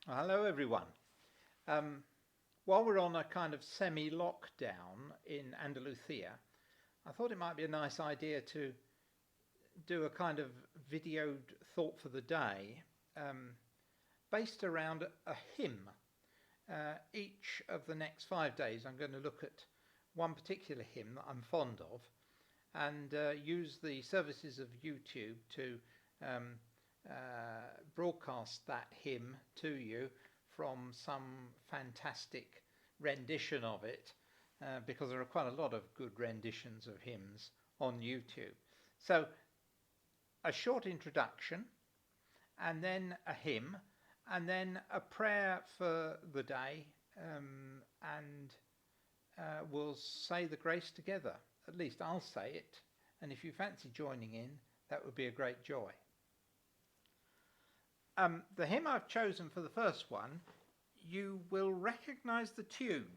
Hello, everyone. Um, while we're on a kind of semi-lockdown in Andalusia, I thought it might be a nice idea to do a kind of videoed thought for the day um, based around a hymn. Each of the next 5 days, I'm going to look at one particular hymn that I'm fond of and use the services of YouTube to um, broadcast that hymn to you from some fantastic rendition of it, because there are quite a lot of good renditions of hymns on YouTube. So, a short introduction, and then a hymn, and then a prayer for the day, and we'll say the grace together. At least I'll say it, and if you fancy joining in, that would be a great joy. The hymn I've chosen for the first one, you will recognize the tune.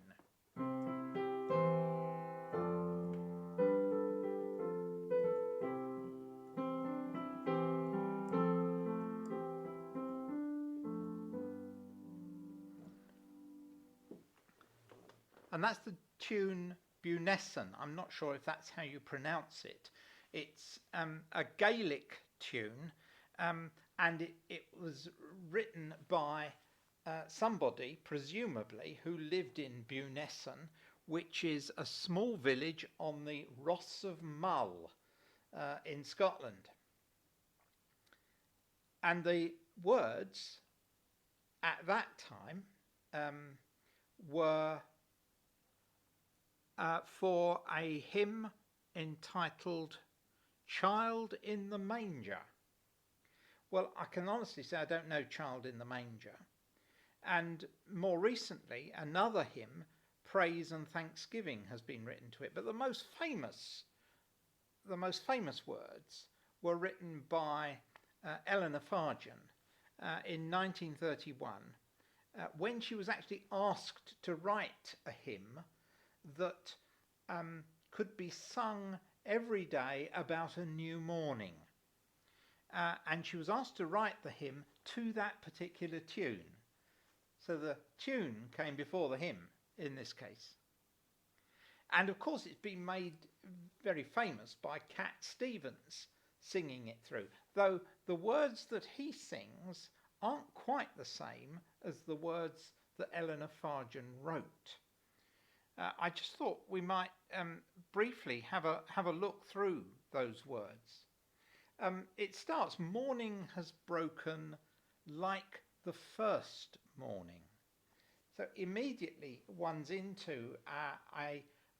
And that's the tune Bunessan. I'm not sure if that's how you pronounce it. It's a Gaelic tune, and it was written by somebody, presumably, who lived in Bunessan, which is a small village on the Ross of Mull in Scotland. And the words at that time were for a hymn entitled Child in the Manger. Well, I can honestly say I don't know Child in the Manger. And more recently, another hymn, Praise and Thanksgiving, has been written to it. But the most famous words were written by Eleanor Fargen in 1931, when she was actually asked to write a hymn that could be sung every day about a new morning. And she was asked to write the hymn to that particular tune. So the tune came before the hymn in this case. And of course it's been made very famous by Cat Stevens singing it through, though the words that he sings aren't quite the same as the words that Eleanor Fargen wrote. I just thought we might briefly have a look through those words. It starts, morning has broken like the first morning. So immediately one's into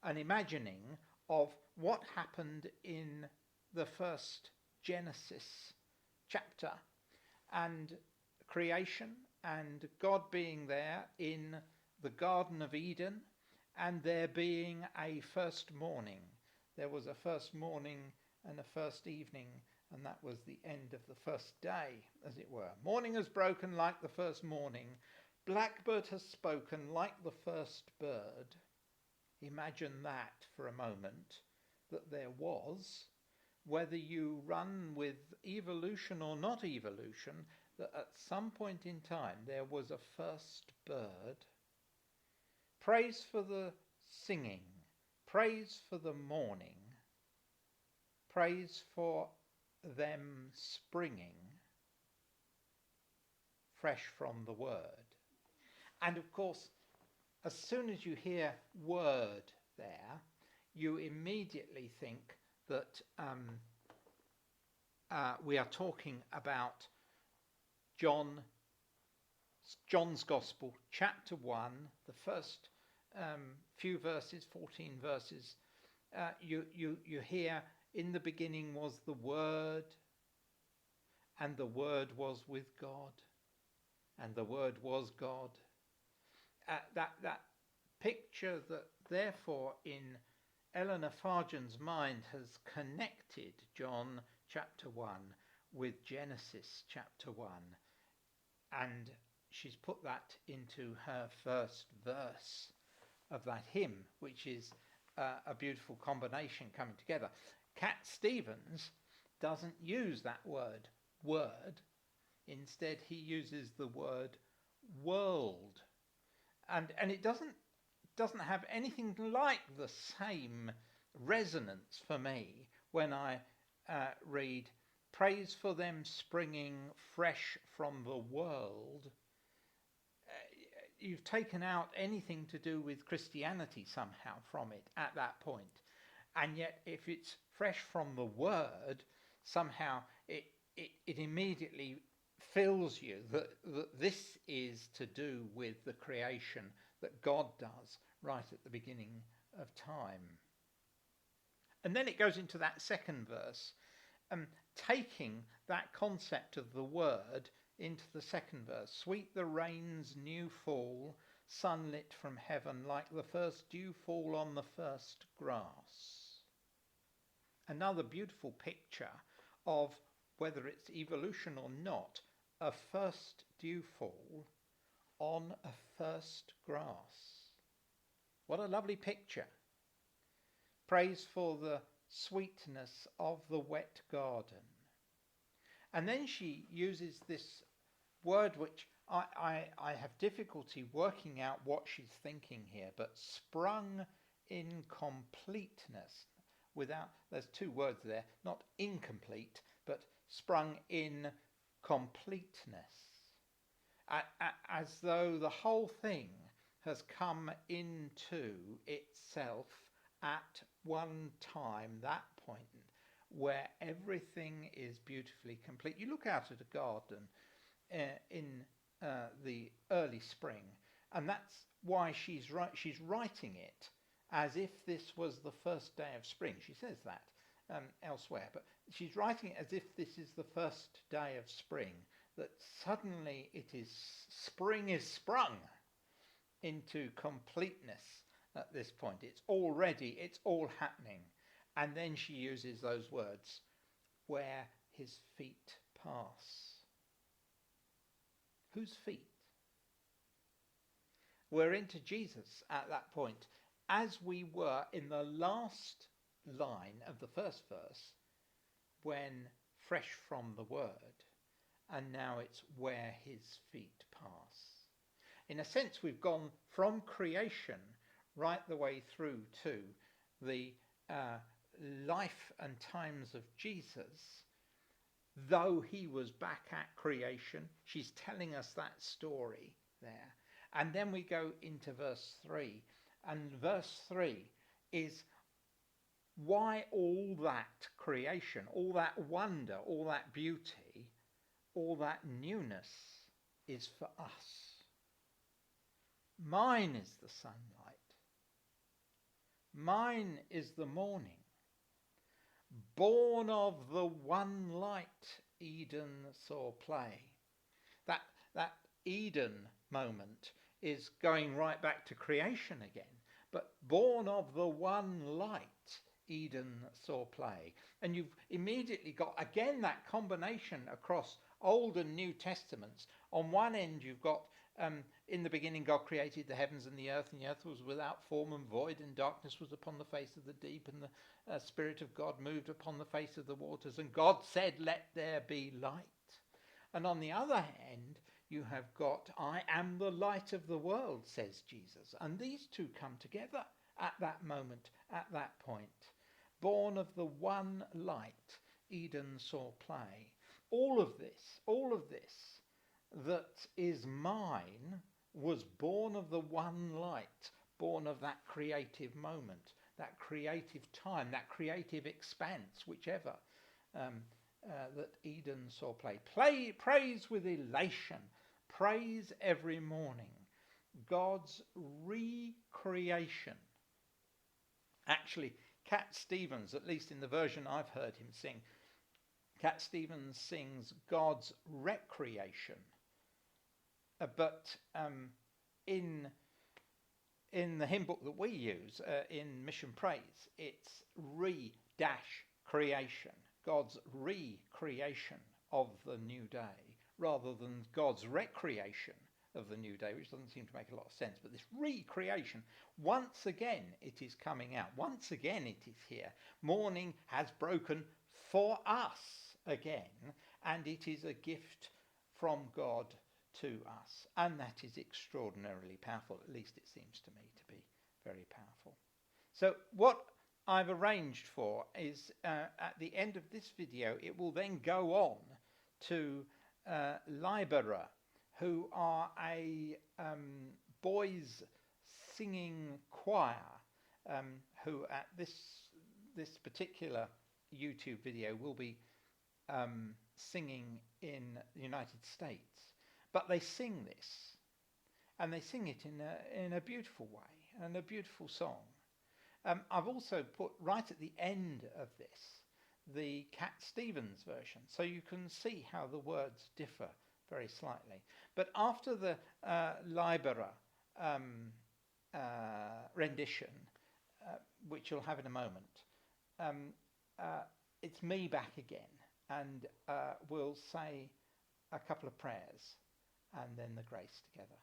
an imagining of what happened in the first Genesis chapter, and creation, and God being there in the Garden of Eden, and there being a first morning. There was a first morning and a first evening, and that was the end of the first day, as it were. Morning has broken like the first morning. Blackbird has spoken like the first bird. Imagine that for a moment, that there was, whether you run with evolution or not evolution, that at some point in time there was a first bird. Praise for the singing, praise for the morning, praise for them springing fresh from the word. And of course, as soon as you hear word there, you immediately think that we are talking about John's Gospel, chapter 1, the first few verses, 14 verses. You hear, in the beginning was the Word, and the Word was with God, and the Word was God. That picture that therefore in Eleanor Fargen's mind has connected John chapter 1 with Genesis chapter 1, and she's put that into her first verse of that hymn, which is a beautiful combination coming together. Cat Stevens doesn't use that word, instead he uses the word world. And it doesn't have anything like the same resonance for me when I read, praise for them springing fresh from the world. You've taken out anything to do with Christianity somehow from it at that point. And yet if it's fresh from the word, somehow it immediately fills you that this is to do with the creation that God does right at the beginning of time. And then it goes into that second verse, taking that concept of the word into the second verse. Sweet the rain's new fall, sunlit from heaven, like the first dew fall on the first grass. Another beautiful picture of, whether it's evolution or not, a first dew fall on a first grass. What a lovely picture. Praise for the sweetness of the wet garden. And then she uses this word which I have difficulty working out what she's thinking here, but sprung in completeness. There's two words there, not incomplete, but sprung in completeness. As though the whole thing has come into itself at one time, that point where everything is beautifully complete. You look out at a garden in the early spring, and that's why she's writing it as if this was the first day of spring. She says that elsewhere, but she's writing it as if this is the first day of spring, that suddenly spring is sprung into completeness at this point. It's all happening. And then she uses those words, where his feet pass. Whose feet? We're into Jesus at that point, as we were in the last line of the first verse, when fresh from the word, and now it's where his feet pass. In a sense, we've gone from creation right the way through to the life and times of Jesus. Though he was back at creation, she's telling us that story there. And then we go into verse 3. And verse 3 is why all that creation, all that wonder, all that beauty, all that newness is for us. Mine is the sunlight. Mine is the morning. Born of the one light Eden saw play. That Eden moment is going right back to creation again. But born of the one light Eden saw play. And you've immediately got, again, that combination across Old and New Testaments. On one end you've got, in the beginning God created the heavens and the earth was without form and void, and darkness was upon the face of the deep, and the Spirit of God moved upon the face of the waters, and God said, let there be light. And on the other hand, you have got, I am the light of the world, says Jesus. And these two come together at that moment, at that point. Born of the one light, Eden saw play. All of this that is mine was born of the one light, born of that creative moment, that creative time, that creative expanse, whichever, that Eden saw play. Praise with elation, praise every morning, God's recreation. Actually, Cat Stevens, at least in the version I've heard him sing, Cat Stevens sings God's recreation. But in the hymn book that we use, in Mission Praise, it's re-creation, God's recreation of the new day, rather than God's recreation of the new day, which doesn't seem to make a lot of sense. But this recreation, once again it is coming out. Once again it is here. Morning has broken for us again, and it is a gift from God to us, and that is extraordinarily powerful. At least it seems to me to be very powerful. So what I've arranged for is at the end of this video, it will then go on to Libera, who are a boys singing choir, who at this particular YouTube video will be singing in the United States. But they sing this, and they sing it in a beautiful way, and a beautiful song. I've also put right at the end of this the Cat Stevens version, so you can see how the words differ very slightly. But after the Libera rendition, which you'll have in a moment, it's me back again, and we'll say a couple of prayers and then the grace together.